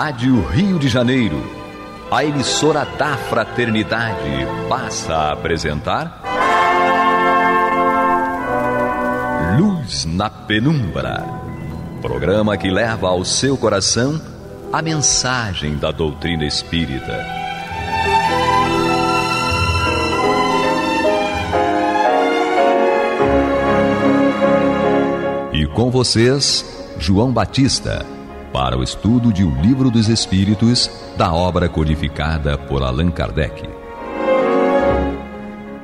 Rádio Rio de Janeiro, a emissora da Fraternidade, passa a apresentar Luz na Penumbra, programa que leva ao seu coração a mensagem da doutrina espírita. E com vocês, João Batista, para o estudo de O Livro dos Espíritos, da obra codificada por Allan Kardec.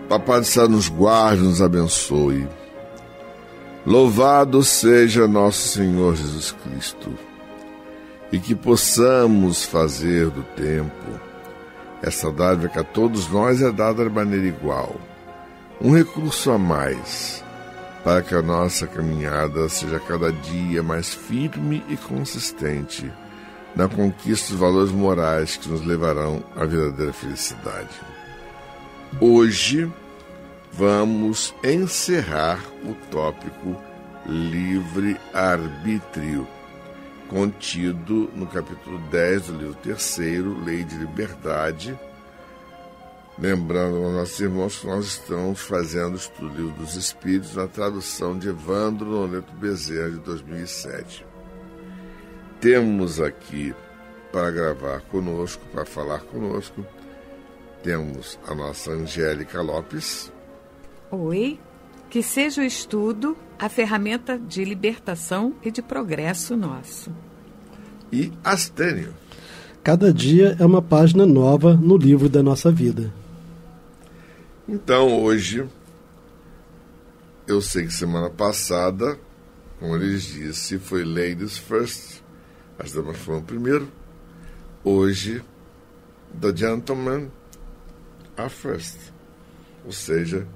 Papai do Céu nos guarde, nos abençoe. Louvado seja nosso Senhor Jesus Cristo, e que possamos fazer do tempo essa dádiva que a todos nós é dada de maneira igual, um recurso a mais, para que a nossa caminhada seja cada dia mais firme e consistente na conquista dos valores morais que nos levarão à verdadeira felicidade. Hoje vamos encerrar o tópico livre-arbítrio, contido no capítulo 10 do livro 3º, Lei de Liberdade. Lembrando aos nossos irmãos que nós estamos fazendo o estudo do Livro dos Espíritos na tradução de Evandro Noleto Bezerra, de 2007. Temos aqui para gravar conosco, para falar conosco, temos a nossa Angélica Lopes. Oi, que seja o estudo a ferramenta de libertação e de progresso nosso. E Astênio. Cada dia é uma página nova no livro da nossa vida. Então, hoje, eu sei que semana passada, como eles disse, foi Ladies First, as damas foram primeiro. Hoje, The Gentlemen are First. Ou seja,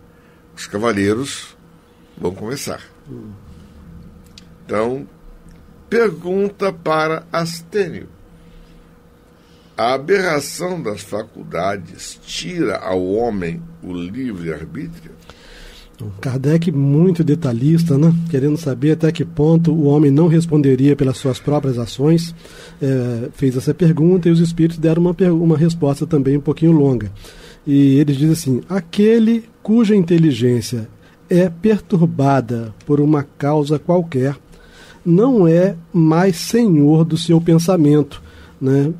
os cavalheiros vão começar. Então, pergunta para Astênio. A aberração das faculdades tira ao homem o livre-arbítrio? Kardec, muito detalhista, né? Querendo saber até que ponto o homem não responderia pelas suas próprias ações, fez essa pergunta, e os espíritos deram uma resposta também um pouquinho longa. E eles dizem assim: aquele cuja inteligência é perturbada por uma causa qualquer não é mais senhor do seu pensamento, né?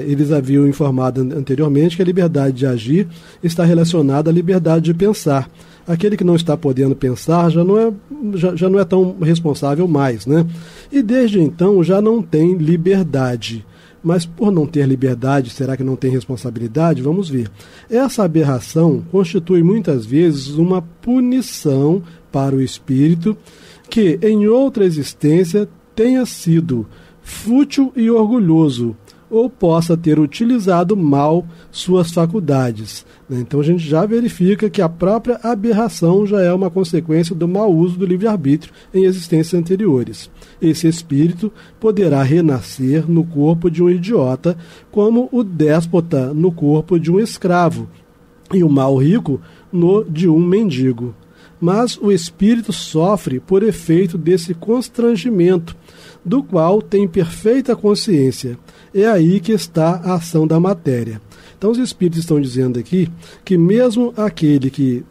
Eles haviam informado anteriormente que a liberdade de agir está relacionada à liberdade de pensar. Aquele que não está podendo pensar já não é tão responsável mais, né? E desde então já não tem liberdade. Mas por não ter liberdade, será que não tem responsabilidade? Vamos ver. Essa aberração constitui muitas vezes uma punição para o espírito que em outra existência tenha sido fútil e orgulhoso, ou possa ter utilizado mal suas faculdades. Então a gente já verifica que a própria aberração já é uma consequência do mau uso do livre-arbítrio em existências anteriores. Esse espírito poderá renascer no corpo de um idiota, como o déspota no corpo de um escravo, e o mal rico no de um mendigo. Mas o espírito sofre por efeito desse constrangimento, do qual tem perfeita consciência. É aí que está a ação da matéria. Então os espíritos estão dizendo aqui que mesmo aquele que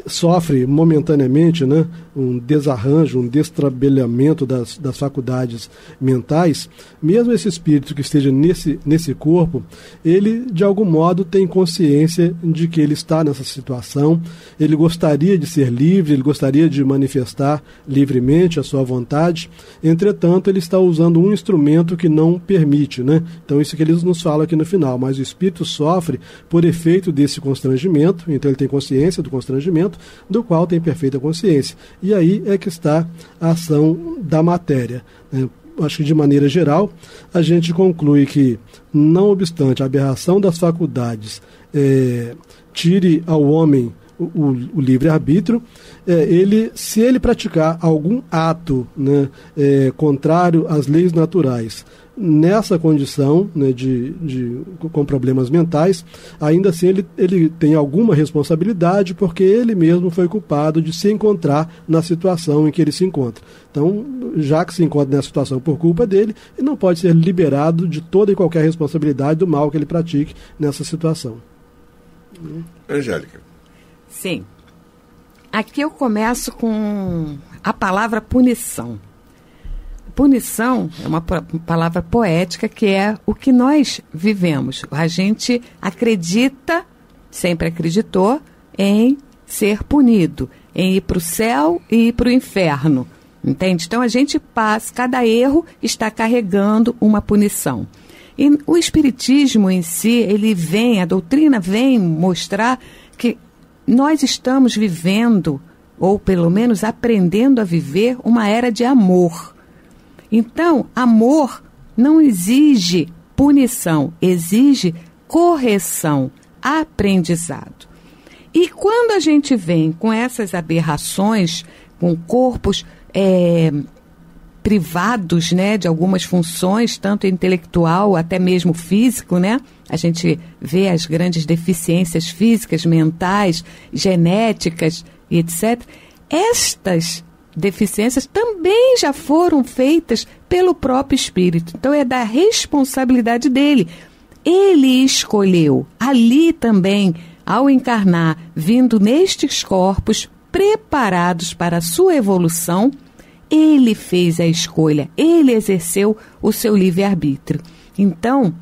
sofre momentaneamente, né, um desarranjo, um destrambelhamento das faculdades mentais, mesmo esse espírito que esteja nesse corpo, ele de algum modo tem consciência de que ele está nessa situação, ele gostaria de ser livre, ele gostaria de manifestar livremente a sua vontade, entretanto ele está usando um instrumento que não permite, né? Então isso que eles nos falam aqui no final, mas o espírito sofre por efeito desse constrangimento, então ele tem consciência do constrangimento, do qual tem perfeita consciência. E aí é que está a ação da matéria. Acho que de maneira geral, a gente conclui que, não obstante a aberração das faculdades tire ao homem o livre-arbítrio, se ele praticar algum ato, né, contrário às leis naturais, nessa condição, né, com problemas mentais, ainda assim ele tem alguma responsabilidade, porque ele mesmo foi culpado de se encontrar na situação em que ele se encontra. Então, já que se encontra nessa situação por culpa dele, ele não pode ser liberado de toda e qualquer responsabilidade do mal que ele pratique nessa situação. Angélica. Sim. Aqui eu começo com a palavra punição. Punição é uma palavra poética, que é o que nós vivemos. A gente acredita, sempre acreditou, em ser punido, em ir para o céu e ir para o inferno. Entende? Então a gente passa, cada erro está carregando uma punição. E o Espiritismo em si, a doutrina vem mostrar que nós estamos vivendo, ou pelo menos aprendendo a viver, uma era de amor. Então, amor não exige punição, exige correção, aprendizado. E quando a gente vem com essas aberrações, com corpos privados, né, de algumas funções, tanto intelectual até mesmo físico, né? A gente vê as grandes deficiências físicas, mentais, genéticas e etc. Estas deficiências também já foram feitas pelo próprio espírito. Então é da responsabilidade dele. Ele escolheu ali também, ao encarnar, vindo nestes corpos preparados para a sua evolução, ele fez a escolha, ele exerceu o seu livre-arbítrio. Então,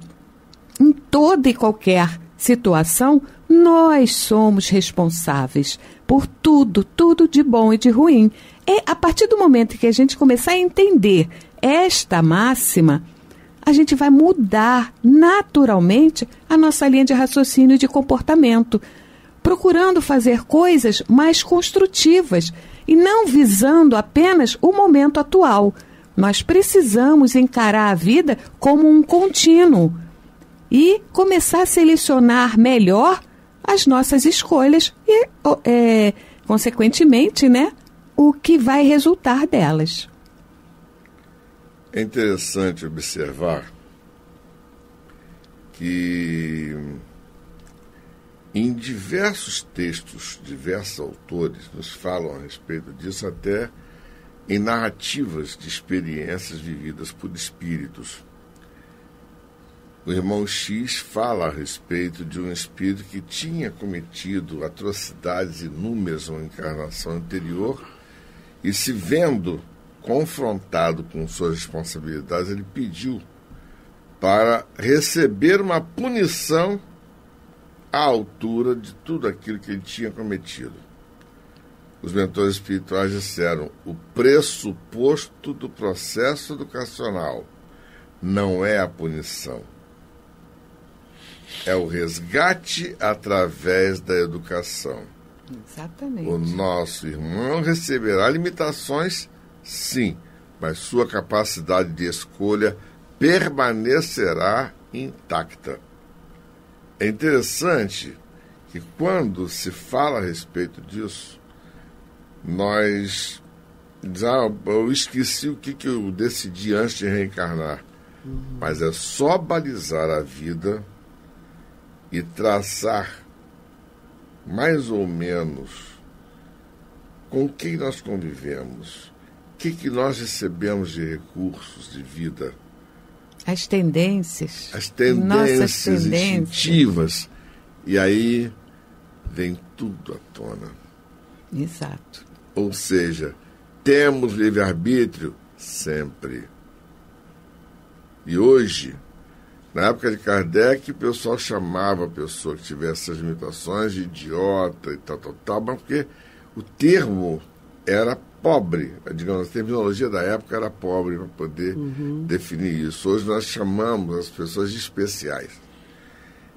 em toda e qualquer situação, nós somos responsáveis por tudo de bom e de ruim. É a partir do momento que a gente começar a entender esta máxima, a gente vai mudar naturalmente a nossa linha de raciocínio e de comportamento, procurando fazer coisas mais construtivas e não visando apenas o momento atual. Nós precisamos encarar a vida como um contínuo e começar a selecionar melhor as nossas escolhas e, consequentemente, né, o que vai resultar delas. É interessante observar que em diversos textos, diversos autores nos falam a respeito disso, até em narrativas de experiências vividas por espíritos. O irmão X fala a respeito de um espírito que tinha cometido atrocidades inúmeras na encarnação anterior e, se vendo confrontado com suas responsabilidades, ele pediu para receber uma punição à altura de tudo aquilo que ele tinha cometido. Os mentores espirituais disseram: o pressuposto do processo educacional não é a punição, é o resgate através da educação. Exatamente. O nosso irmão receberá limitações, sim, mas sua capacidade de escolha permanecerá intacta. É interessante que, quando se fala a respeito disso, nós dizemos: eu esqueci o que eu decidi antes de reencarnar. Mas é só balizar a vida e traçar mais ou menos com quem nós convivemos, o que nós recebemos de recursos de vida, as tendências instintivas, e aí vem tudo à tona. Exato. Ou seja, temos livre-arbítrio sempre. E hoje, na época de Kardec, o pessoal chamava a pessoa que tivesse essas limitações de idiota e tal, mas porque o termo era pobre, digamos, a terminologia da época era pobre para poder definir isso. Hoje nós chamamos as pessoas de especiais.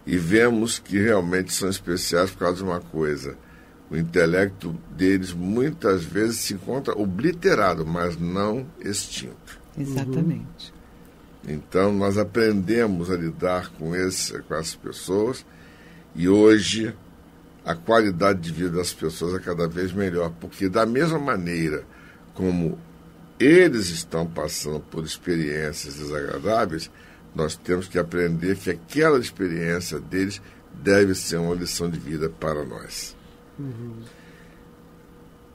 E vemos que realmente são especiais por causa de uma coisa: o intelecto deles muitas vezes se encontra obliterado, mas não extinto. Exatamente. Então, nós aprendemos a lidar com essas pessoas, e hoje a qualidade de vida das pessoas é cada vez melhor, porque da mesma maneira como eles estão passando por experiências desagradáveis, nós temos que aprender que aquela experiência deles deve ser uma lição de vida para nós.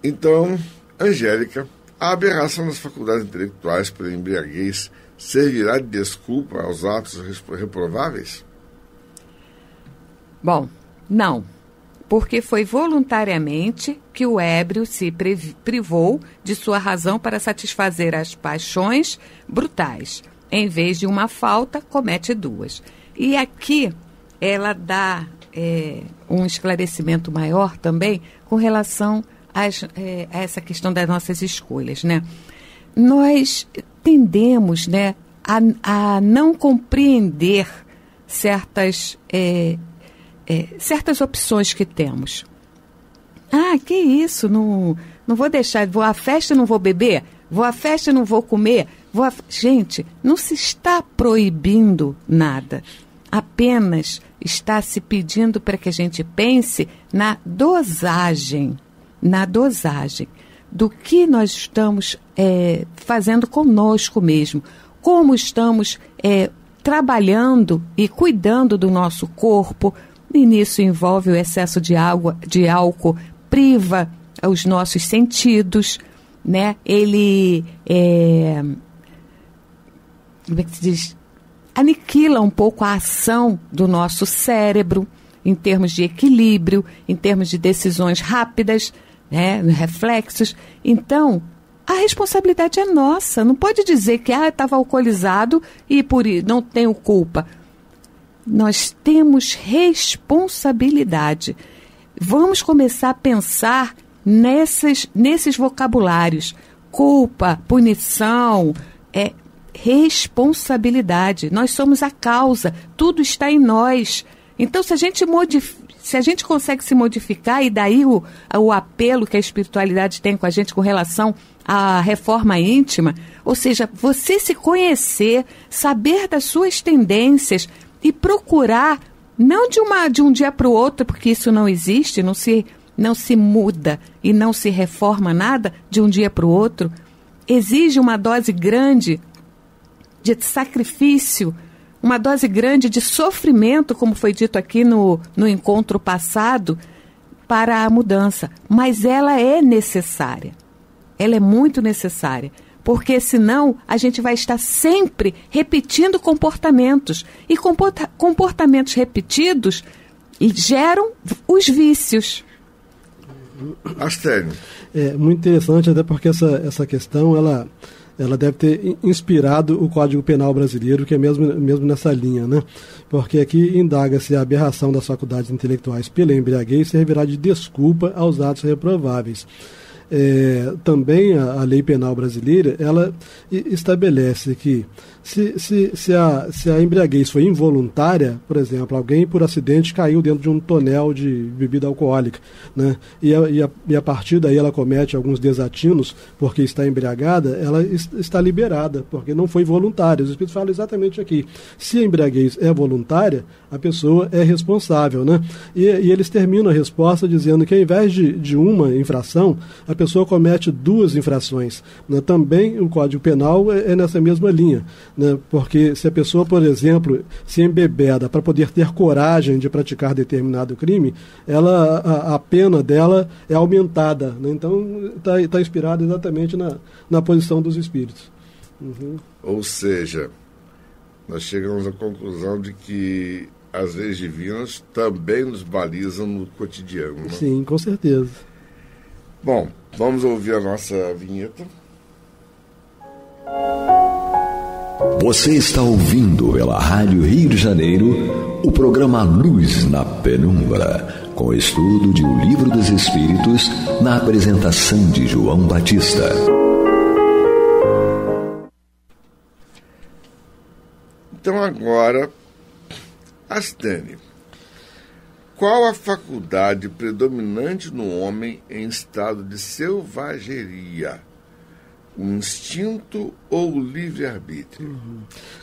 Então, Angélica, a aberração das faculdades intelectuais pela embriaguez servirá de desculpa aos atos reprováveis? Bom, não, porque foi voluntariamente que o ébrio se privou de sua razão para satisfazer as paixões brutais. Em vez de uma falta, comete duas. E aqui ela dá um esclarecimento maior também com relação a essa questão das nossas escolhas, né? Nós tendemos, né, a não compreender certas opções que temos. Ah, que isso? Não vou deixar, vou à festa e não vou beber? Vou à festa e não vou comer? Gente, não se está proibindo nada. Apenas está se pedindo para que a gente pense na dosagem do que nós estamos fazendo conosco mesmo, como estamos trabalhando e cuidando do nosso corpo, e nisso envolve o excesso de álcool, priva os nossos sentidos, né? Ele como é que se diz? Aniquila um pouco a ação do nosso cérebro em termos de equilíbrio, em termos de decisões rápidas, né, reflexos. Então, a responsabilidade é nossa. Não pode dizer que estava alcoolizado e por isso não tenho culpa. Nós temos responsabilidade. Vamos começar a pensar nesses vocabulários. Culpa, punição, responsabilidade. Nós somos a causa. Tudo está em nós. Então, se a gente consegue se modificar, e daí o apelo que a espiritualidade tem com a gente com relação à reforma íntima, ou seja, você se conhecer, saber das suas tendências e procurar, não de um dia para o outro, porque isso não existe, não se muda e não se reforma nada de um dia para o outro, exige uma dose grande de sacrifício, uma dose grande de sofrimento, como foi dito aqui no encontro passado, para a mudança. Mas ela é necessária. Ela é muito necessária. Porque senão a gente vai estar sempre repetindo comportamentos. E comportamentos repetidos geram os vícios. Astênio. É muito interessante, até porque essa questão, ela deve ter inspirado o Código Penal brasileiro, que é mesmo nessa linha, né? Porque aqui indaga-se a aberração das faculdades intelectuais pela embriaguez servirá de desculpa aos atos reprováveis. Também a lei penal brasileira, ela estabelece que se a embriaguez foi involuntária, por exemplo, alguém por acidente caiu dentro de um tonel de bebida alcoólica, né? E a partir daí ela comete alguns desatinos porque está embriagada, ela está liberada, porque não foi voluntária. Os Espíritos falam exatamente aqui. Se a embriaguez é voluntária, a pessoa é responsável, né? E eles terminam a resposta dizendo que ao invés de uma infração, a pessoa comete duas infrações, né? Também o Código Penal é nessa mesma linha, né? Porque se a pessoa, por exemplo, se embebeda para poder ter coragem de praticar determinado crime, a pena dela é aumentada, né? Então está inspirado exatamente na posição dos espíritos. Uhum. Ou seja, nós chegamos à conclusão de que as leis divinas também nos balizam no cotidiano, né? Sim, com certeza. Bom, vamos ouvir a nossa vinheta. Você está ouvindo pela Rádio Rio de Janeiro o programa Luz na Penumbra, com estudo de O Livro dos Espíritos, na apresentação de João Batista. Então agora, Astênio, qual a faculdade predominante no homem em estado de selvageria? o instinto ou o livre-arbítrio?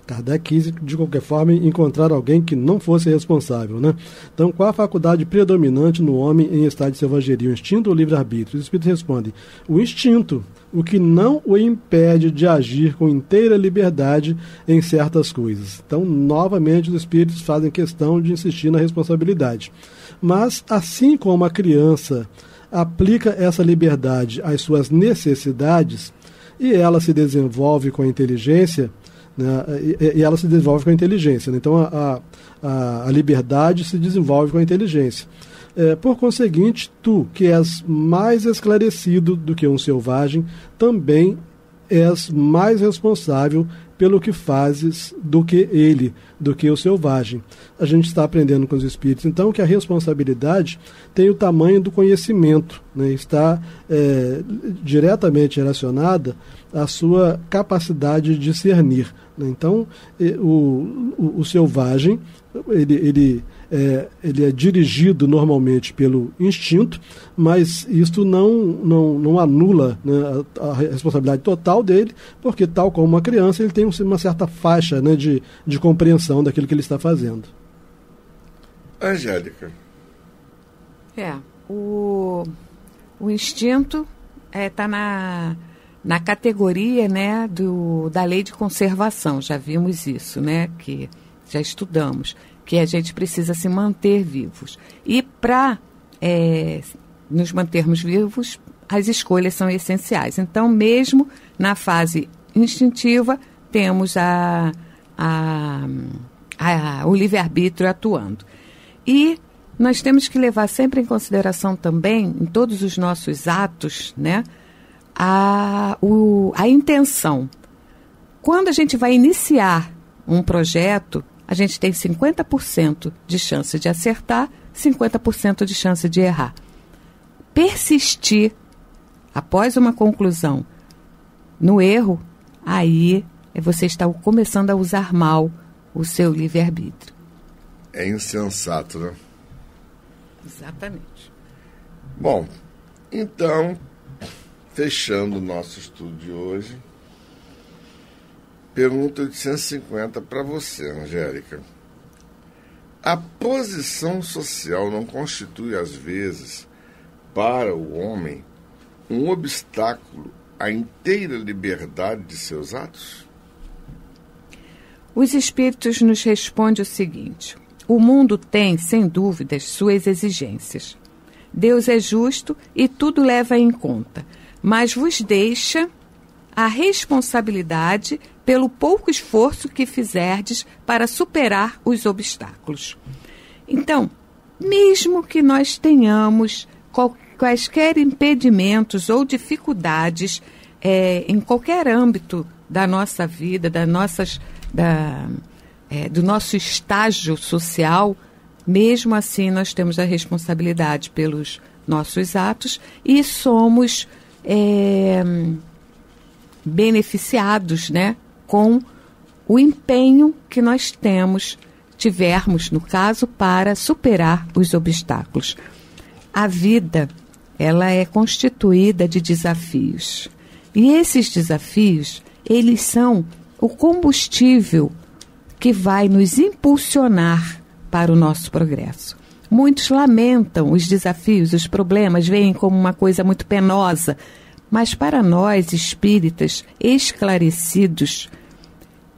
Kardec quis, de qualquer forma, encontrar alguém que não fosse responsável, né? Então, qual a faculdade predominante no homem em estado de selvageria, o instinto ou o livre-arbítrio? Os espíritos respondem: o instinto, o que não o impede de agir com inteira liberdade em certas coisas. Então, novamente, os espíritos fazem questão de insistir na responsabilidade. Mas, assim como a criança aplica essa liberdade às suas necessidades, e ela se desenvolve com a inteligência, né? E ela se desenvolve com a inteligência, né? Então a liberdade se desenvolve com a inteligência. Por conseguinte, tu, que és mais esclarecido do que um selvagem, também és mais responsável pelo que fazes do que ele, do que o selvagem. A gente está aprendendo com os espíritos, então, que a responsabilidade tem o tamanho do conhecimento, né? Está diretamente relacionada à sua capacidade de discernir, né? Então, o selvagem, ele é dirigido normalmente pelo instinto, mas isto não anula, né, a responsabilidade total dele, porque, tal como uma criança, ele tem uma certa faixa, né, de compreensão daquilo que ele está fazendo. Angélica. O instinto está na categoria, né, da lei de conservação. Já vimos isso, né, que já estudamos, que a gente precisa se manter vivos. E para nos mantermos vivos, as escolhas são essenciais. Então, mesmo na fase instintiva, temos o livre-arbítrio atuando. E nós temos que levar sempre em consideração também, em todos os nossos atos, né, a intenção. Quando a gente vai iniciar um projeto, a gente tem 50% de chance de acertar, 50% de chance de errar. Persistir após uma conclusão no erro, aí você está começando a usar mal o seu livre-arbítrio. É insensato, né? Exatamente. Bom, então, fechando o nosso estudo de hoje, pergunta 850 para você, Angélica. A posição social não constitui, às vezes, para o homem, um obstáculo à inteira liberdade de seus atos? Os espíritos nos respondem o seguinte: o mundo tem, sem dúvidas, suas exigências. Deus é justo e tudo leva em conta, mas vos deixa a responsabilidade pelo pouco esforço que fizerdes para superar os obstáculos. Então, mesmo que nós tenhamos quaisquer impedimentos ou dificuldades em qualquer âmbito da nossa vida, do nosso estágio social, mesmo assim nós temos a responsabilidade pelos nossos atos e somos beneficiados, né, com o empenho que nós tivermos, no caso, para superar os obstáculos. A vida, ela é constituída de desafios. E esses desafios, eles são o combustível que vai nos impulsionar para o nosso progresso. Muitos lamentam os desafios, os problemas, veem como uma coisa muito penosa, mas para nós, espíritas esclarecidos,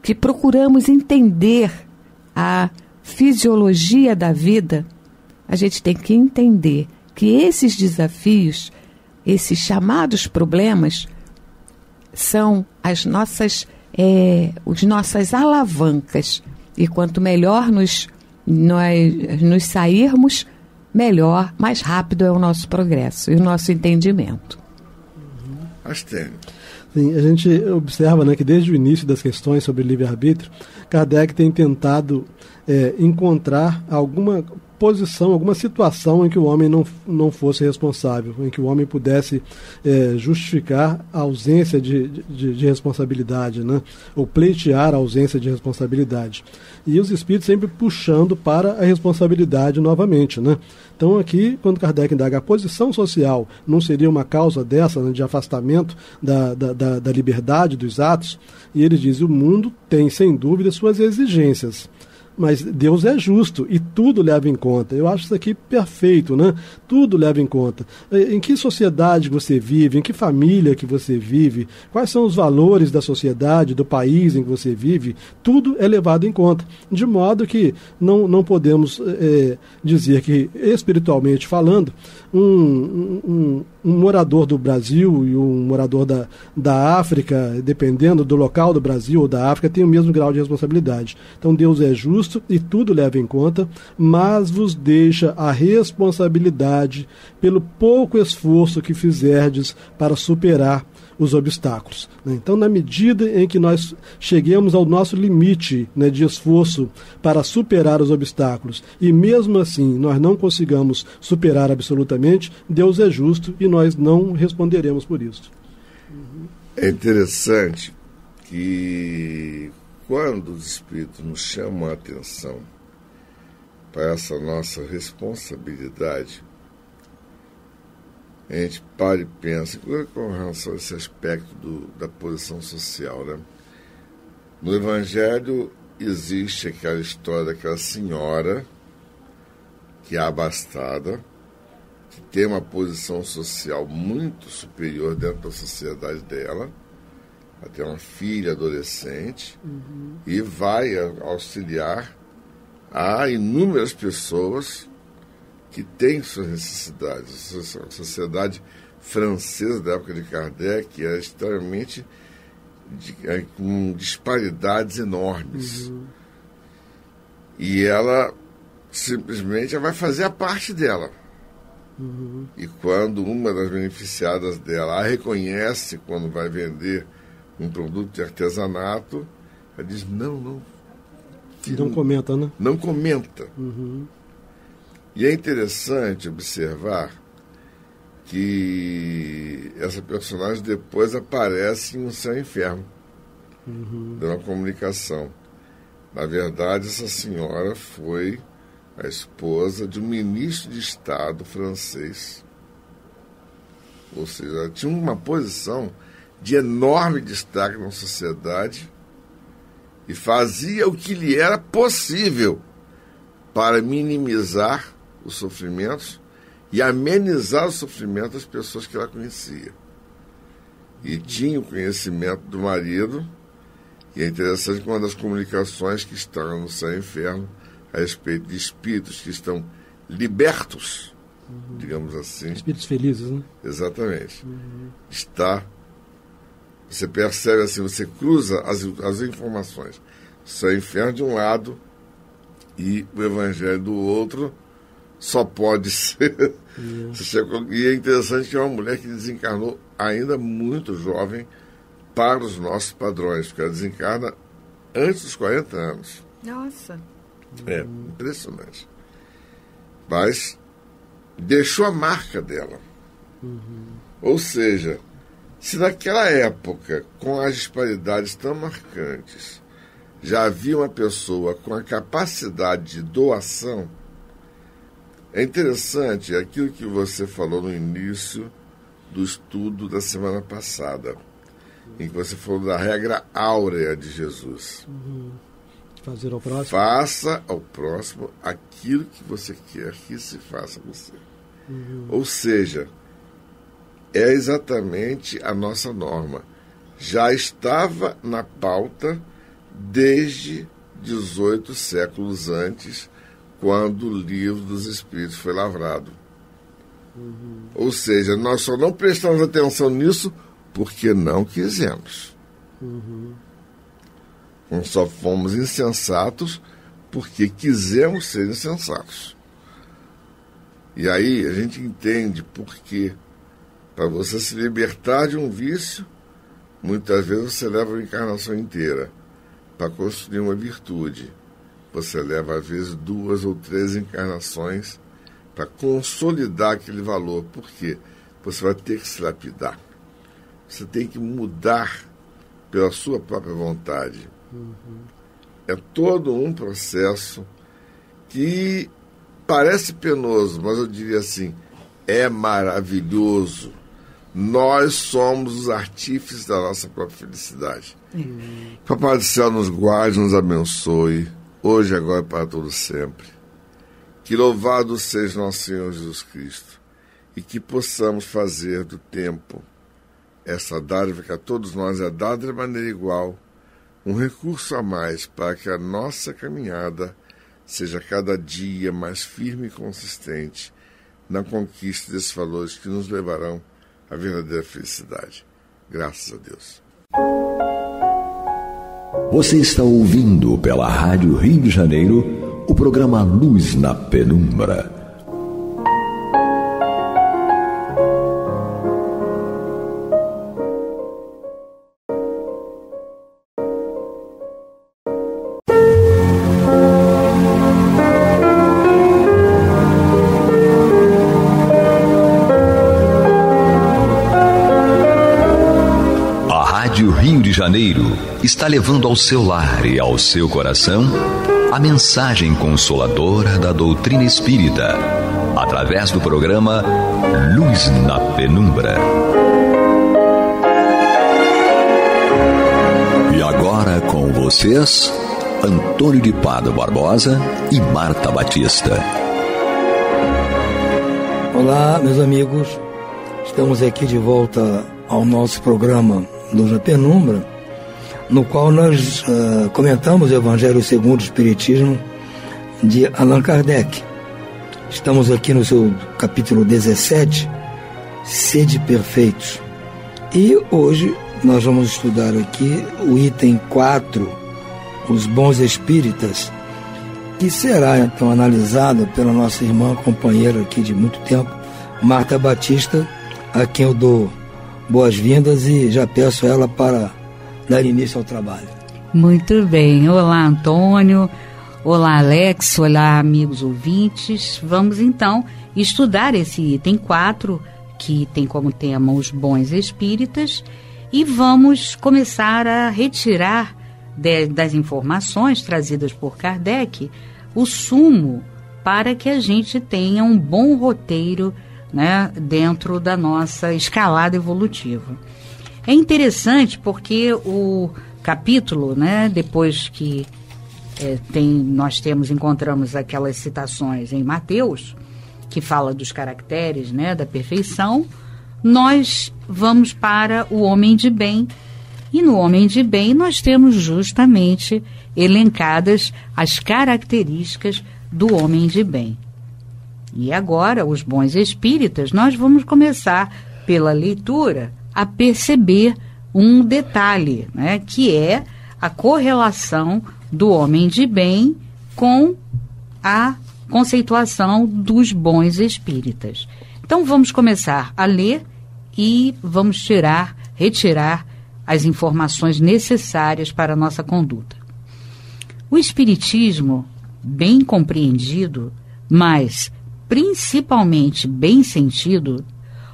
que procuramos entender a fisiologia da vida, a gente tem que entender que esses desafios, esses chamados problemas, são as nossas alavancas. E quanto melhor nós sairmos, melhor, mais rápido é o nosso progresso e o nosso entendimento. Astênio. Sim, a gente observa, né, que desde o início das questões sobre livre-arbítrio, Kardec tem tentado encontrar alguma posição, alguma situação em que o homem não fosse responsável, em que o homem pudesse justificar a ausência de responsabilidade, né? Ou pleitear a ausência de responsabilidade. E os espíritos sempre puxando para a responsabilidade novamente, né? Então aqui, quando Kardec indaga a posição social, não seria uma causa dessa, né, de afastamento da liberdade dos atos? E ele diz, o mundo tem, sem dúvida, suas exigências. Mas Deus é justo e tudo leva em conta. Eu acho isso aqui perfeito, né? Tudo leva em conta. Em que sociedade você vive, em que família que você vive, quais são os valores da sociedade, do país em que você vive, tudo é levado em conta. De modo que não podemos dizer que, espiritualmente falando, um morador do Brasil e um morador da África, dependendo do local do Brasil ou da África, tem o mesmo grau de responsabilidade. Então Deus é justo e tudo leva em conta, mas vos deixa a responsabilidade pelo pouco esforço que fizerdes para superar os obstáculos. Então, na medida em que nós cheguemos ao nosso limite, né, de esforço para superar os obstáculos, e mesmo assim nós não consigamos superar absolutamente, Deus é justo e nós não responderemos por isso. É interessante que quando os Espíritos nos chamam a atenção para essa nossa responsabilidade, a gente para e pensa com relação a esse aspecto da posição social, né? No Evangelho existe aquela história daquela senhora que é abastada, que tem uma posição social muito superior dentro da sociedade dela, ela tem uma filha adolescente, e vai auxiliar a inúmeras pessoas que têm suas necessidades. A sociedade francesa da época de Kardec era extremamente com disparidades enormes. E ela simplesmente vai fazer a parte dela. E quando uma das beneficiadas dela a reconhece quando vai vender um produto de artesanato, ela diz, não comenta, né? Não comenta. E é interessante observar que essa personagem depois aparece em Um Céu e Inferno, dando uma comunicação. Na verdade, essa senhora foi a esposa de um ministro de Estado francês. Ou seja, ela tinha uma posição de enorme destaque na sociedade e fazia o que lhe era possível para minimizar os sofrimentos e amenizar o sofrimento das pessoas que ela conhecia. E tinha o conhecimento do marido, e é interessante que uma das comunicações que estão no Céu e Inferno a respeito de espíritos que estão libertos, digamos assim. Espíritos felizes, né? Exatamente. Você percebe assim, você cruza as informações. O Céu e Inferno de um lado e o Evangelho do outro, só pode ser. E é interessante que é uma mulher que desencarnou ainda muito jovem para os nossos padrões, porque ela desencarna antes dos 40 anos. Nossa! É impressionante. Mas deixou a marca dela. Ou seja, se naquela época, com as disparidades tão marcantes, já havia uma pessoa com a capacidade de doação, é interessante aquilo que você falou no início do estudo da semana passada, em que você falou da regra áurea de Jesus. Fazer ao próximo. Faça ao próximo aquilo que você quer que se faça a você. Ou seja, é exatamente a nossa norma. Já estava na pauta desde 18 séculos antes, quando o Livro dos Espíritos foi lavrado. Ou seja, nós só não prestamos atenção nisso porque não quisemos. Nós só fomos insensatos porque quisemos ser insensatos. E aí a gente entende por que, para você se libertar de um vício, muitas vezes você leva uma encarnação inteira para construir uma virtude. você leva às vezes 2 ou 3 encarnações para consolidar aquele valor. Por quê? Você vai ter que se lapidar. Você tem que mudar pela sua própria vontade. É todo um processo que parece penoso, mas eu diria assim, é maravilhoso. Nós somos os artífices da nossa própria felicidade. Papai do Céu nos guarde, nos abençoe, hoje, agora e para todo sempre. Que louvado seja nosso Senhor Jesus Cristo, e que possamos fazer do tempo essa dádiva que a todos nós é dada de maneira igual, um recurso a mais para que a nossa caminhada seja cada dia mais firme e consistente na conquista desses valores que nos levarão à verdadeira felicidade. Graças a Deus. Você está ouvindo pela Rádio Rio de Janeiro o programa Luz na Penumbra. A Rádio Rio de Janeiro está levando ao seu lar e ao seu coração a mensagem consoladora da doutrina espírita, através do programa Luz na Penumbra. E agora com vocês, Antônio de Pádua Barbosa e Marta Batista. Olá, meus amigos. Estamos aqui de volta ao nosso programa Luz na Penumbra, no qual nós comentamos o Evangelho segundo o Espiritismo de Allan Kardec. Estamos aqui no seu capítulo 17, Sede Perfeitos. E hoje nós vamos estudar aqui o item 4, os bons espíritas, que será então analisado pela nossa irmã companheira aqui de muito tempo, Marta Batista, a quem eu dou boas-vindas e já peço a ela para dar início ao trabalho. Muito bem. Olá, Antônio. Olá, Alex. Olá, amigos ouvintes. Vamos, então, estudar esse item 4, que tem como tema os bons espíritas, e vamos começar a retirar das informações trazidas por Kardec o sumo para que a gente tenha um bom roteiro, né, dentro da nossa escalada evolutiva. É interessante porque o capítulo, né, depois que encontramos aquelas citações em Mateus, que fala dos caracteres, né, da perfeição, nós vamos para o homem de bem. E no homem de bem nós temos justamente elencadas as características do homem de bem. E agora, os bons espíritas, nós vamos começar pela leitura a perceber um detalhe, né, que é a correlação do homem de bem com a conceituação dos bons espíritas. Então vamos começar a ler e vamos retirar as informações necessárias para a nossa conduta. O espiritismo, bem compreendido, mas principalmente bem sentido,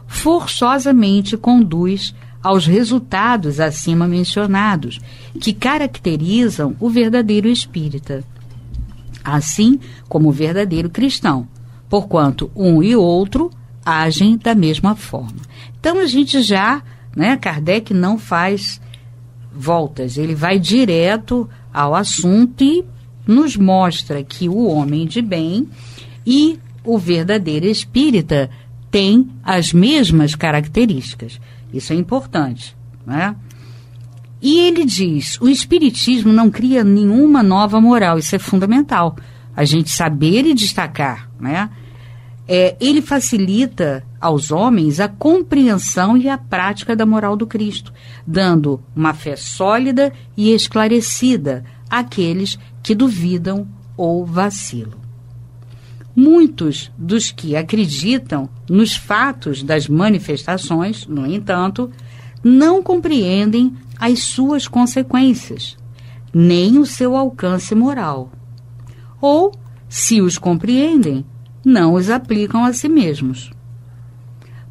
forçosamente conduz aos resultados acima mencionados, que caracterizam o verdadeiro espírita, assim como o verdadeiro cristão, porquanto um e outro agem da mesma forma. Então a gente já, né, Kardec não faz voltas, ele vai direto ao assunto e nos mostra que o homem de bem e o verdadeiro espírita tem as mesmas características. Isso é importante, né? E ele diz, o espiritismo não cria nenhuma nova moral, isso é fundamental, a gente saber e destacar, né? Ele facilita aos homens a compreensão e a prática da moral do Cristo, dando uma fé sólida e esclarecida àqueles que duvidam ou vacilam. Muitos dos que acreditam nos fatos das manifestações, no entanto, não compreendem as suas consequências, nem o seu alcance moral. ou, se os compreendem, não os aplicam a si mesmos.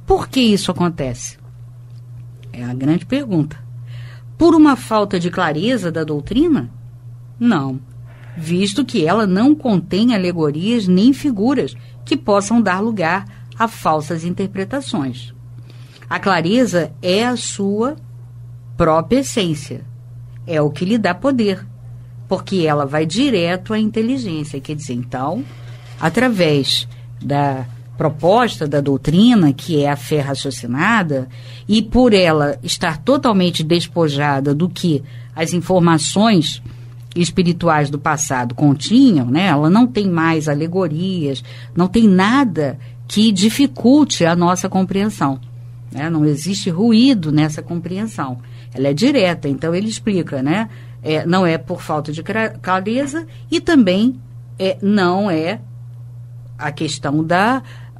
Por que isso acontece? É a grande pergunta. Por uma falta de clareza da doutrina? Não, visto que ela não contém alegorias nem figuras que possam dar lugar a falsas interpretações. A clareza é a sua própria essência, é o que lhe dá poder, porque ela vai direto à inteligência. Quer dizer, então, através da proposta da doutrina, que é a fé raciocinada, e por ela estar totalmente despojada do que as informações espirituais do passado continham, né? Ela não tem mais alegorias, não tem nada que dificulte a nossa compreensão, né? Não existe ruído nessa compreensão. Ela é direta, então ele explica, né? Não é por falta de clareza e também não é a questão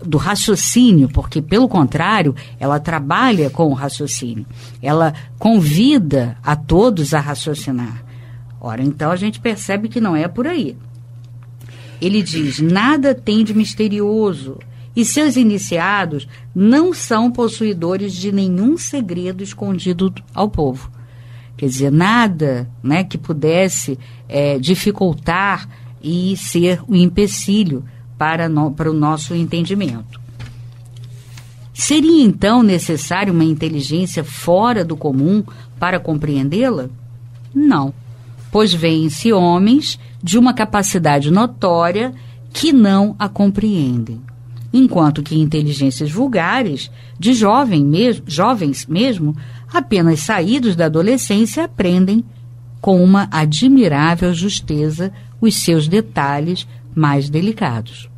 do raciocínio, porque, pelo contrário, ela trabalha com o raciocínio. Ela convida a todos a raciocinar. Ora, então a gente percebe que não é por aí. Ele diz, nada tem de misterioso, e seus iniciados não são possuidores de nenhum segredo escondido ao povo. Quer dizer, nada, né, que pudesse dificultar e ser um empecilho para o nosso entendimento. Seria então necessário uma inteligência fora do comum para compreendê-la? Não, pois vêm-se homens de uma capacidade notória que não a compreendem, enquanto que inteligências vulgares, de jovens mesmo, apenas saídos da adolescência, aprendem com uma admirável justeza os seus detalhes mais delicados.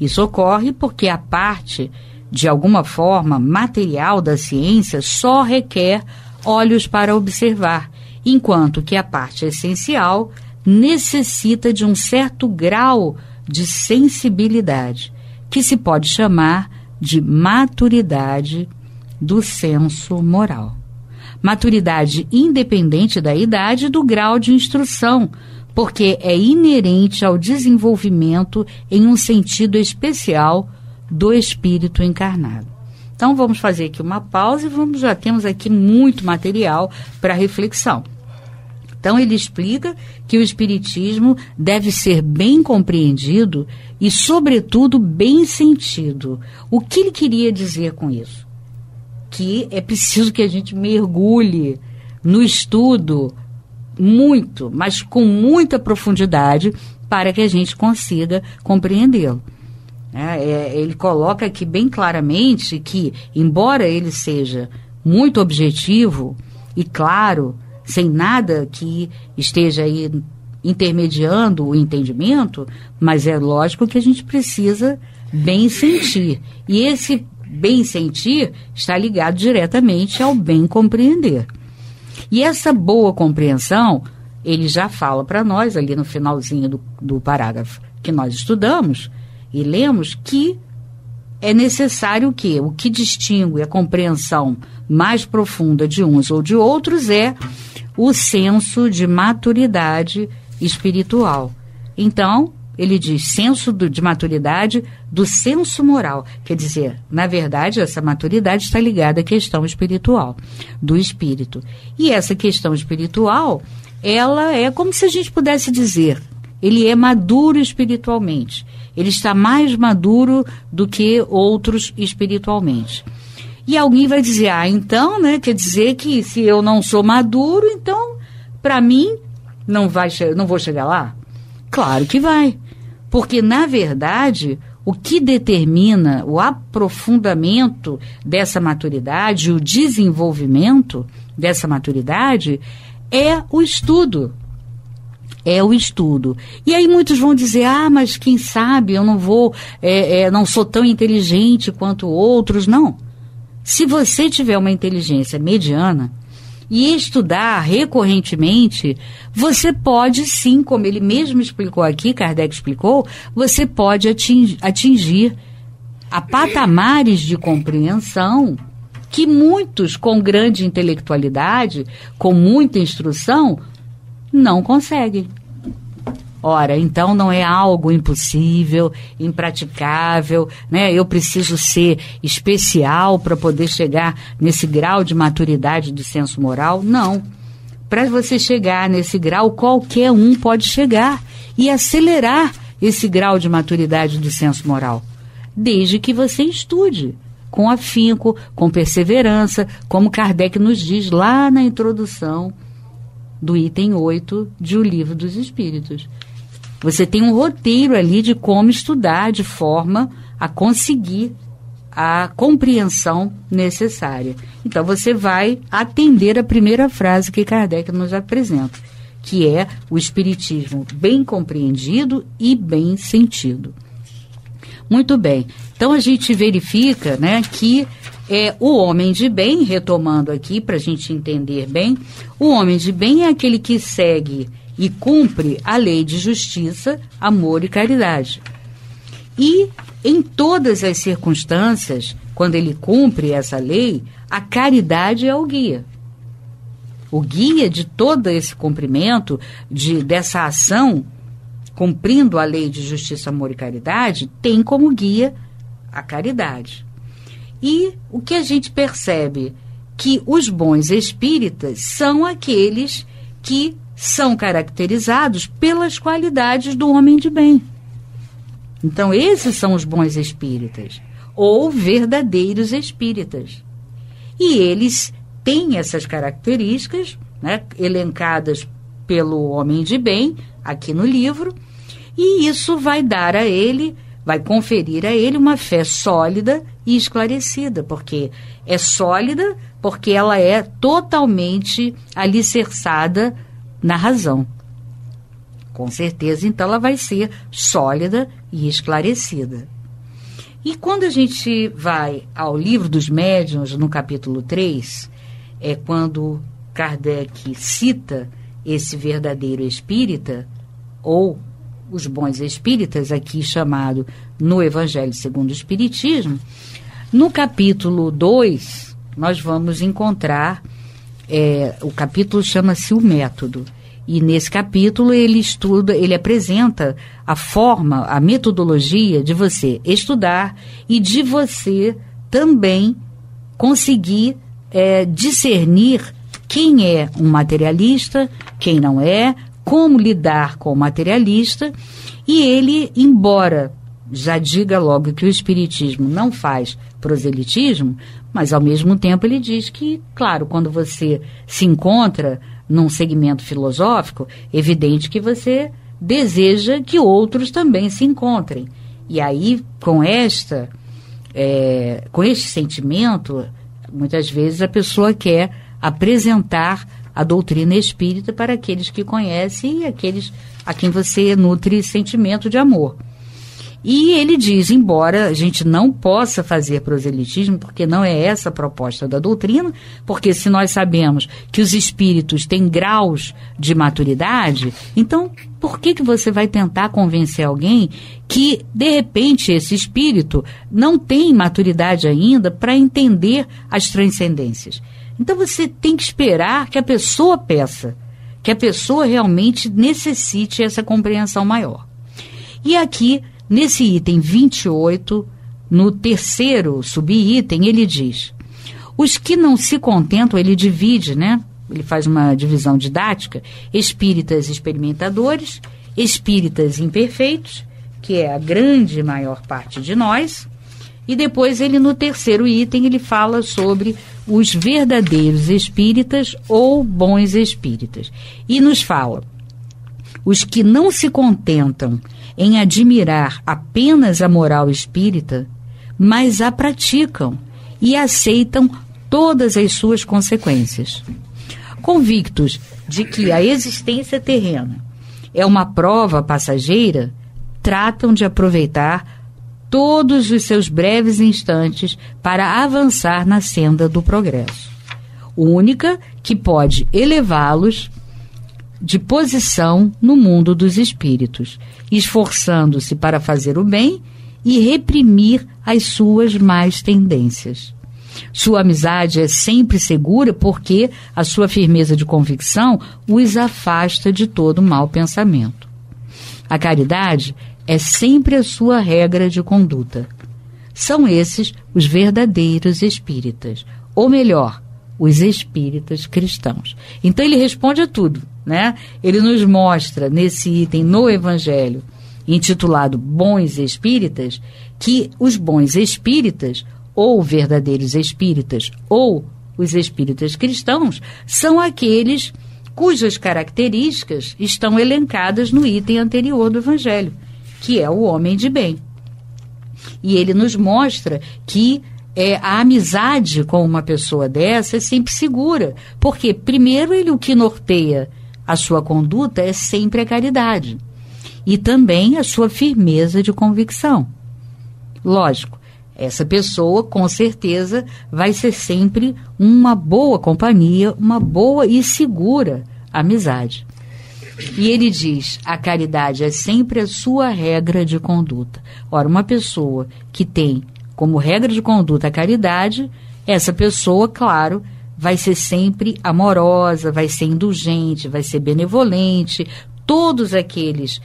Isso ocorre porque a parte, de alguma forma, material da ciência só requer olhos para observar, enquanto que a parte essencial necessita de um certo grau de sensibilidade, que se pode chamar de maturidade do senso moral. Maturidade independente da idade e do grau de instrução, porque é inerente ao desenvolvimento em um sentido especial do espírito encarnado. Então vamos fazer aqui uma pausa e já temos aqui muito material para reflexão. Então ele explica que o espiritismo deve ser bem compreendido e, sobretudo, bem sentido. O que ele queria dizer com isso? Que é preciso que a gente mergulhe no estudo muito, mas com muita profundidade, para que a gente consiga compreendê-lo. Ele coloca aqui bem claramente que, embora ele seja muito objetivo e claro, sem nada que esteja aí intermediando o entendimento, mas é lógico que a gente precisa bem sentir. E esse bem sentir está ligado diretamente ao bem compreender. E essa boa compreensão, ele já fala para nós, ali no finalzinho do parágrafo que nós estudamos e lemos, que é necessário que o que distingue a compreensão mais profunda de uns ou de outros é o senso de maturidade espiritual. Então, ele diz senso de maturidade do senso moral. Quer dizer, na verdade, essa maturidade está ligada à questão espiritual, do espírito. E essa questão espiritual, ela é como se a gente pudesse dizer, ele é maduro espiritualmente. Ele está mais maduro do que outros espiritualmente. E alguém vai dizer, então, né, quer dizer que se eu não sou maduro, então, para mim, não vou chegar lá? Claro que vai. Porque, na verdade, o que determina o aprofundamento dessa maturidade, o desenvolvimento dessa maturidade, é o estudo. É o estudo. E aí muitos vão dizer, mas quem sabe eu não sou tão inteligente quanto outros. Não. Se você tiver uma inteligência mediana e estudar recorrentemente, você pode sim, como ele mesmo explicou aqui, Kardec explicou, você pode atingir a patamares de compreensão que muitos com grande intelectualidade, com muita instrução, não conseguem. Ora, então não é algo impossível, impraticável, né? Eu preciso ser especial para poder chegar nesse grau de maturidade do senso moral? Não. Para você chegar nesse grau, qualquer um pode chegar e acelerar esse grau de maturidade do senso moral, desde que você estude com afinco, com perseverança, como Kardec nos diz lá na introdução do item 8 de O Livro dos Espíritos. Você tem um roteiro ali de como estudar de forma a conseguir a compreensão necessária. Então, você vai atender a primeira frase que Kardec nos apresenta, que é o espiritismo bem compreendido e bem sentido. Muito bem. Então, a gente verifica, né, que o homem de bem, retomando aqui para a gente entender bem, o homem de bem é aquele que segue e cumpre a lei de justiça, amor e caridade. E, em todas as circunstâncias, quando ele cumpre essa lei, a caridade é o guia. O guia de todo esse cumprimento, dessa ação, cumprindo a lei de justiça, amor e caridade, tem como guia a caridade. E o que a gente percebe? Que os bons espíritas são aqueles que são caracterizados pelas qualidades do homem de bem. Então, esses são os bons espíritas, ou verdadeiros espíritas. E eles têm essas características, né, elencadas pelo homem de bem, aqui no livro, e isso vai dar a ele, vai conferir a ele uma fé sólida e esclarecida, porque é sólida, porque ela é totalmente alicerçada na razão. Com certeza, então, ela vai ser sólida e esclarecida. E quando a gente vai ao Livro dos Médiuns, no capítulo 3, é quando Kardec cita esse verdadeiro espírita, ou os bons espíritas, aqui chamado no Evangelho segundo o Espiritismo, no capítulo 2, nós vamos encontrar, o capítulo chama-se O Método. E nesse capítulo ele apresenta a forma, a metodologia de você estudar e de você também conseguir discernir quem é um materialista, quem não é, como lidar com o materialista. E ele, embora já diga logo que o Espiritismo não faz proselitismo, mas ao mesmo tempo ele diz que, claro, quando você se encontra num segmento filosófico, evidente que você deseja que outros também se encontrem. E aí, com este sentimento, muitas vezes a pessoa quer apresentar a doutrina espírita para aqueles que conhecem e aqueles a quem você nutre sentimento de amor. E ele diz, embora a gente não possa fazer proselitismo, porque não é essa a proposta da doutrina, porque se nós sabemos que os espíritos têm graus de maturidade, então por que você vai tentar convencer alguém que, de repente, esse espírito não tem maturidade ainda para entender as transcendências? Então você tem que esperar que a pessoa peça, que a pessoa realmente necessite essa compreensão maior. E aqui, nesse item 28, no terceiro subitem, ele diz: os que não se contentam, ele divide, né? Ele faz uma divisão didática: espíritas experimentadores, espíritas imperfeitos, que é a grande maior parte de nós, e depois ele, no terceiro item, ele fala sobre os verdadeiros espíritas ou bons espíritas. E nos fala: os que não se contentam em admirar apenas a moral espírita, mas a praticam e aceitam todas as suas consequências. Convictos de que a existência terrena é uma prova passageira, tratam de aproveitar todos os seus breves instantes para avançar na senda do progresso, única que pode elevá-los de posição no mundo dos espíritos, esforçando-se para fazer o bem e reprimir as suas más tendências. Sua amizade é sempre segura porque a sua firmeza de convicção os afasta de todo mau pensamento. A caridade é sempre a sua regra de conduta. São esses os verdadeiros espíritas, ou melhor, os espíritas cristãos. Então ele responde a tudo, né? Ele nos mostra nesse item no Evangelho, intitulado Bons Espíritas, que os bons espíritas, ou verdadeiros espíritas, ou os espíritas cristãos, são aqueles cujas características estão elencadas no item anterior do Evangelho, que é o homem de bem. E ele nos mostra que a amizade com uma pessoa dessa é sempre segura, porque, primeiro, o que norteia a sua conduta é sempre a caridade, e também a sua firmeza de convicção. Lógico, essa pessoa, com certeza, vai ser sempre uma boa companhia, uma boa e segura amizade. E ele diz, a caridade é sempre a sua regra de conduta. Ora, uma pessoa que tem como regra de conduta a caridade, essa pessoa, claro, vai ser sempre amorosa, vai ser indulgente, vai ser benevolente, todos aquelas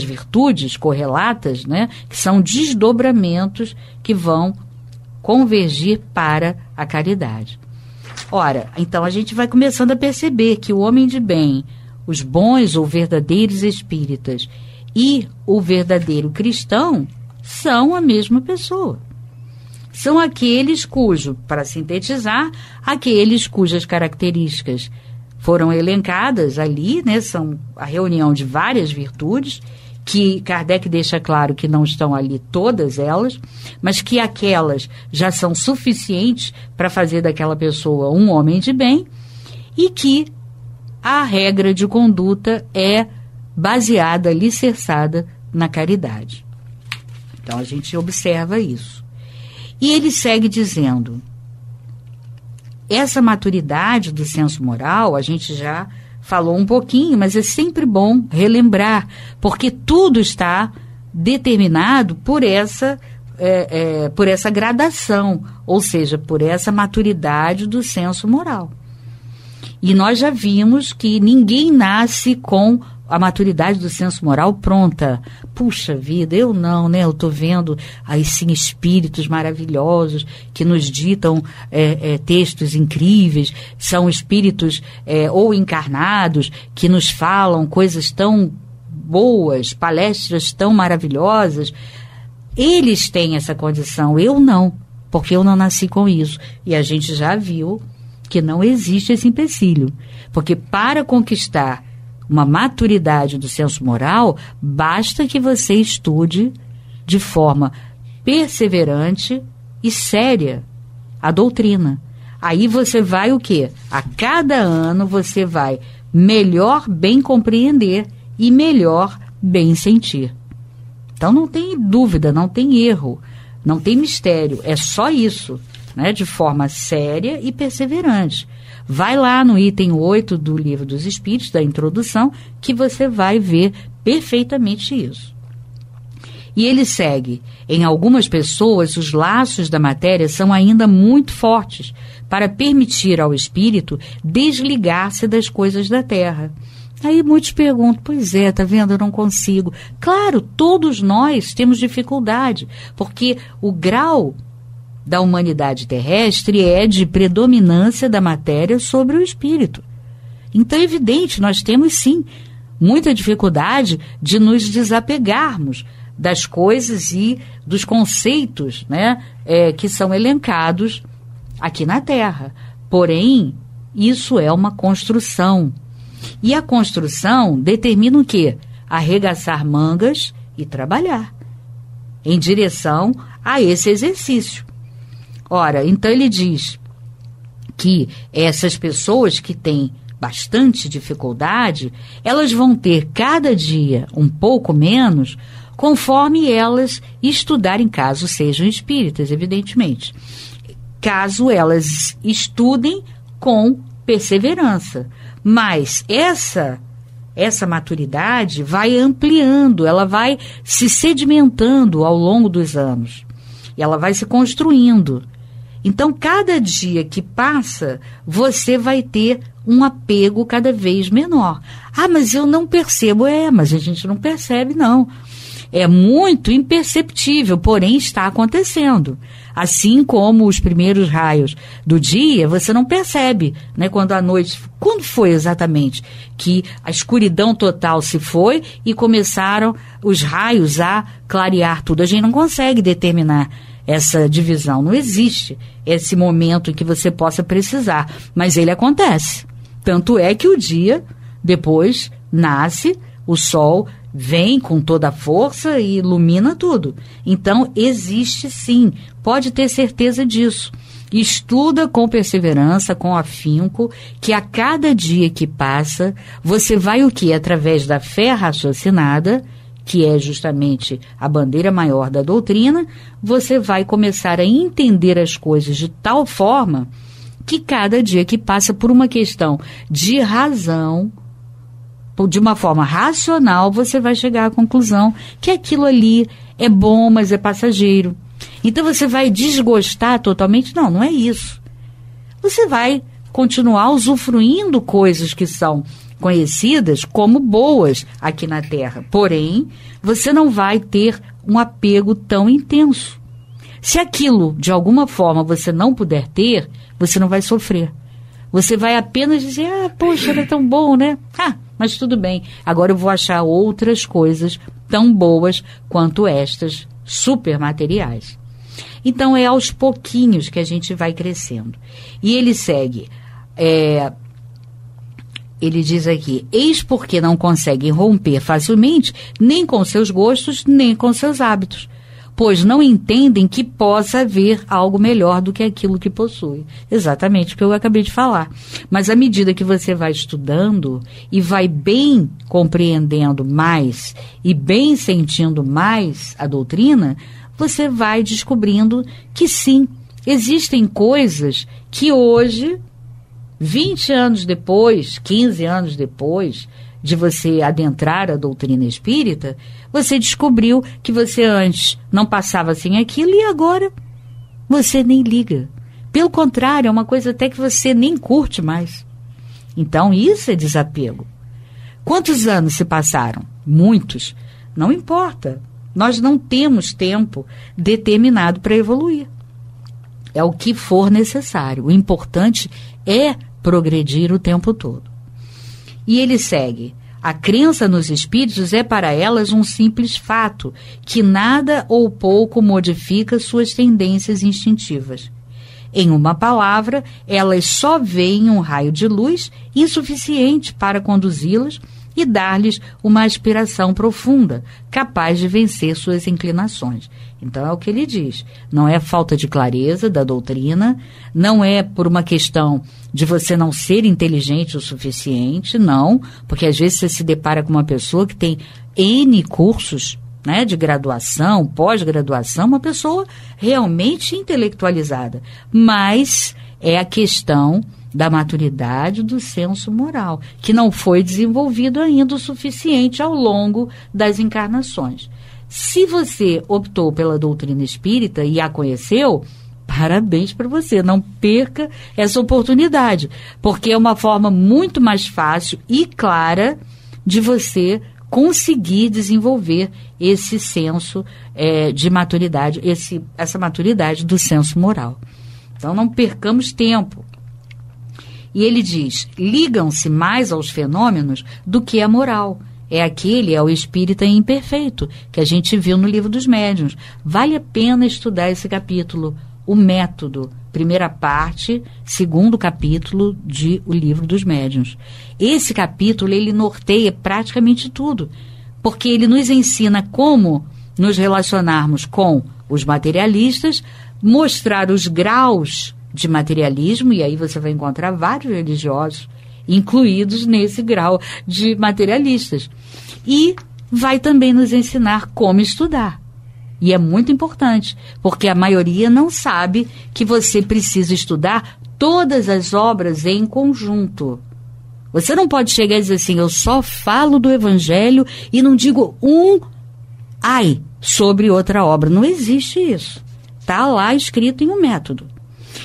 virtudes correlatas, né, que são desdobramentos que vão convergir para a caridade. Ora, então a gente vai começando a perceber que o homem de bem, os bons ou verdadeiros espíritas e o verdadeiro cristão são a mesma pessoa. São aqueles para sintetizar, aqueles cujas características foram elencadas ali, né, são a reunião de várias virtudes, que Kardec deixa claro que não estão ali todas elas, mas que aquelas já são suficientes para fazer daquela pessoa um homem de bem, e que a regra de conduta é baseada, alicerçada na caridade. Então a gente observa isso. E ele segue dizendo, essa maturidade do senso moral, a gente já falou um pouquinho, mas é sempre bom relembrar, porque tudo está determinado por essa gradação, ou seja, por essa maturidade do senso moral. E nós já vimos que ninguém nasce com a maturidade do senso moral pronta. Puxa vida, eu não, né? Eu estou vendo aí sim espíritos maravilhosos que nos ditam textos incríveis, são espíritos ou encarnados que nos falam coisas tão boas, palestras tão maravilhosas. Eles têm essa condição, eu não, porque eu não nasci com isso. E a gente já viu que não existe esse empecilho, porque para conquistar uma maturidade do senso moral, basta que você estude de forma perseverante e séria a doutrina. Aí você vai o quê? A cada ano você vai melhor bem compreender e melhor bem sentir. Então não tem dúvida, não tem erro, não tem mistério, é só isso, né? De forma séria e perseverante. Vai lá no item 8 do Livro dos Espíritos, da introdução, que você vai ver perfeitamente isso. E ele segue, em algumas pessoas os laços da matéria são ainda muito fortes para permitir ao espírito desligar-se das coisas da terra. Aí muitos perguntam, pois é, tá vendo, eu não consigo. Claro, todos nós temos dificuldade, porque o grau da humanidade terrestre é de predominância da matéria sobre o espírito. Então é evidente, nós temos sim muita dificuldade de nos desapegarmos das coisas e dos conceitos, né, que são elencados aqui na Terra. Porém, isso é uma construção. E a construção determina o quê? Arregaçar mangas e trabalhar em direção a esse exercício. Ora, então ele diz que essas pessoas que têm bastante dificuldade, elas vão ter cada dia um pouco menos, conforme elas estudarem, caso sejam espíritas, evidentemente. Caso elas estudem com perseverança. Mas essa maturidade vai ampliando, ela vai se sedimentando ao longo dos anos. E ela vai se construindo. Então, cada dia que passa, você vai ter um apego cada vez menor. Ah, mas eu não percebo. Mas a gente não percebe, não. É muito imperceptível, porém está acontecendo. Assim como os primeiros raios do dia, você não percebe, né? Quando a noite... Quando foi exatamente que a escuridão total se foi e começaram os raios a clarear tudo? A gente não consegue determinar essa divisão. Não existe esse momento em que você possa precisar. Mas ele acontece. Tanto é que o dia, depois, nasce, o sol vem com toda a força e ilumina tudo. Então, existe sim. Pode ter certeza disso. Estuda com perseverança, com afinco, que a cada dia que passa, você vai o quê? Através da fé raciocinada, que é justamente a bandeira maior da doutrina, você vai começar a entender as coisas de tal forma que cada dia que passa, por uma questão de razão, de uma forma racional, você vai chegar à conclusão que aquilo ali é bom, mas é passageiro. Então você vai desgostar totalmente? Não, não é isso. Você vai continuar usufruindo coisas que são conhecidas como boas aqui na Terra. Porém, você não vai ter um apego tão intenso. Se aquilo, de alguma forma, você não puder ter, você não vai sofrer. Você vai apenas dizer, poxa, era tão bom, né? Mas tudo bem, agora eu vou achar outras coisas tão boas quanto estas supermateriais. Então, é aos pouquinhos que a gente vai crescendo. E ele segue, ele diz aqui, eis porque não conseguem romper facilmente nem com seus gostos, nem com seus hábitos, pois não entendem que possa haver algo melhor do que aquilo que possui. Exatamente o que eu acabei de falar. Mas à medida que você vai estudando e vai bem compreendendo mais e bem sentindo mais a doutrina, você vai descobrindo que sim, existem coisas que hoje, 20 anos depois, 15 anos depois de você adentrar a doutrina espírita, você descobriu que você antes não passava sem aquilo e agora você nem liga. Pelo contrário, é uma coisa até que você nem curte mais. Então, isso é desapego. Quantos anos se passaram? Muitos. Não importa. Nós não temos tempo determinado para evoluir. É o que for necessário. O importante é progredir o tempo todo. E ele segue, a crença nos espíritos é para elas um simples fato, que nada ou pouco modifica suas tendências instintivas. Em uma palavra, elas só veem um raio de luz insuficiente para conduzi-las e dar-lhes uma aspiração profunda, capaz de vencer suas inclinações. Então é o que ele diz. Não é falta de clareza da doutrina, não é por uma questão de você não ser inteligente o suficiente, não, porque às vezes você se depara com uma pessoa que tem N cursos, né, de graduação, pós-graduação, uma pessoa realmente intelectualizada, mas é a questão da maturidade do senso moral, que não foi desenvolvido ainda o suficiente ao longo das encarnações. Se você optou pela doutrina espírita e a conheceu, parabéns para você, não perca essa oportunidade, porque é uma forma muito mais fácil e clara de você conseguir desenvolver esse senso de maturidade, essa maturidade do senso moral. Então não percamos tempo. E ele diz, ligam-se mais aos fenômenos do que à moral. É o espírita imperfeito, que a gente viu no Livro dos Médiuns. Vale a pena estudar esse capítulo, o método, primeira parte, segundo capítulo de O Livro dos Médiuns. Esse capítulo, ele norteia praticamente tudo, porque ele nos ensina como nos relacionarmos com os materialistas, mostrar os graus de materialismo, e aí você vai encontrar vários religiosos incluídos nesse grau de materialistas. E vai também nos ensinar como estudar. E é muito importante, porque a maioria não sabe que você precisa estudar todas as obras em conjunto. Você não pode chegar e dizer assim, eu só falo do Evangelho e não digo sobre outra obra. Não existe isso. Está lá escrito em um método.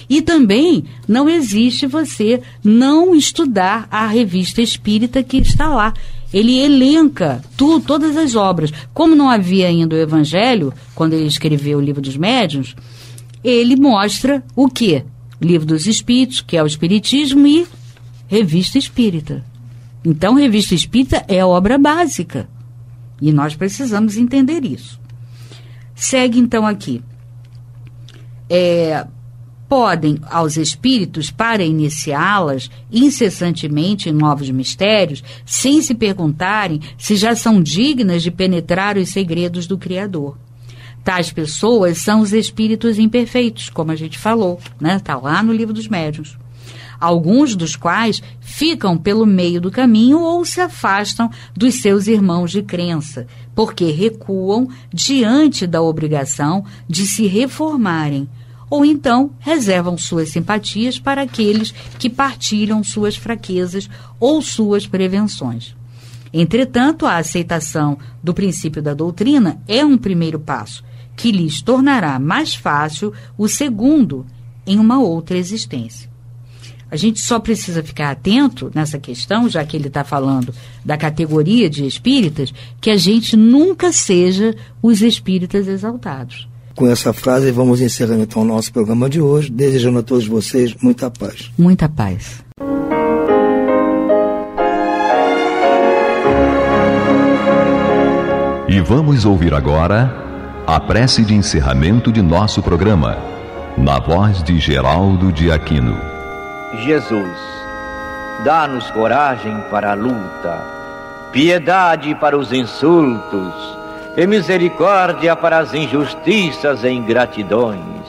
E também não existe você não estudar a revista espírita que está lá. Ele elenca todas as obras. Como não havia ainda o Evangelho, quando ele escreveu o Livro dos Médiuns, ele mostra o quê? Livro dos Espíritos, que é o Espiritismo, e Revista Espírita. Então, Revista Espírita é a obra básica. E nós precisamos entender isso. Segue então aqui. Podem aos espíritos, para iniciá-las incessantemente em novos mistérios, sem se perguntarem se já são dignas de penetrar os segredos do Criador. Tais pessoas são os espíritos imperfeitos, como a gente falou, né? Está lá no Livro dos Médiuns. Alguns dos quais ficam pelo meio do caminho ou se afastam dos seus irmãos de crença, porque recuam diante da obrigação de se reformarem, ou então reservam suas simpatias para aqueles que partilham suas fraquezas ou suas prevenções. Entretanto, a aceitação do princípio da doutrina é um primeiro passo, que lhes tornará mais fácil o segundo em uma outra existência. A gente só precisa ficar atento nessa questão, já que ele está falando da categoria de espíritas, que a gente nunca seja os espíritas exaltados. Com essa frase, vamos encerrando então o nosso programa de hoje, desejando a todos vocês muita paz. Muita paz. E vamos ouvir agora a prece de encerramento de nosso programa, na voz de Geraldo de Aquino. Jesus, dá-nos coragem para a luta, piedade para os insultos e misericórdia para as injustiças e ingratidões.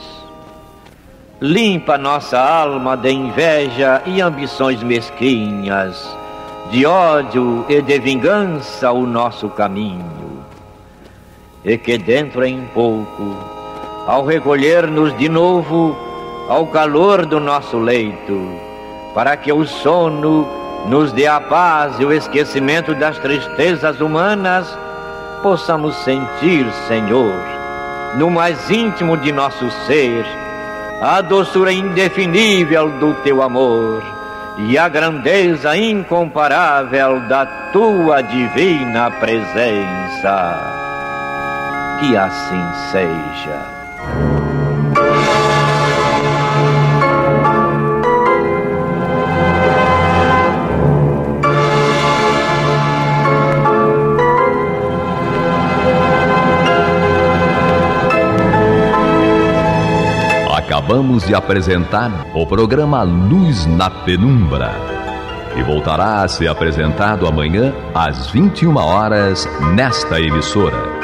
Limpa nossa alma de inveja e ambições mesquinhas, de ódio e de vingança o nosso caminho. E que dentro em pouco, ao recolher-nos de novo ao calor do nosso leito, para que o sono nos dê a paz e o esquecimento das tristezas humanas, possamos sentir, Senhor, no mais íntimo de nosso ser, a doçura indefinível do Teu amor e a grandeza incomparável da Tua divina presença. Que assim seja. Acabamos de apresentar o programa Luz na Penumbra, que voltará a ser apresentado amanhã às 21 horas nesta emissora.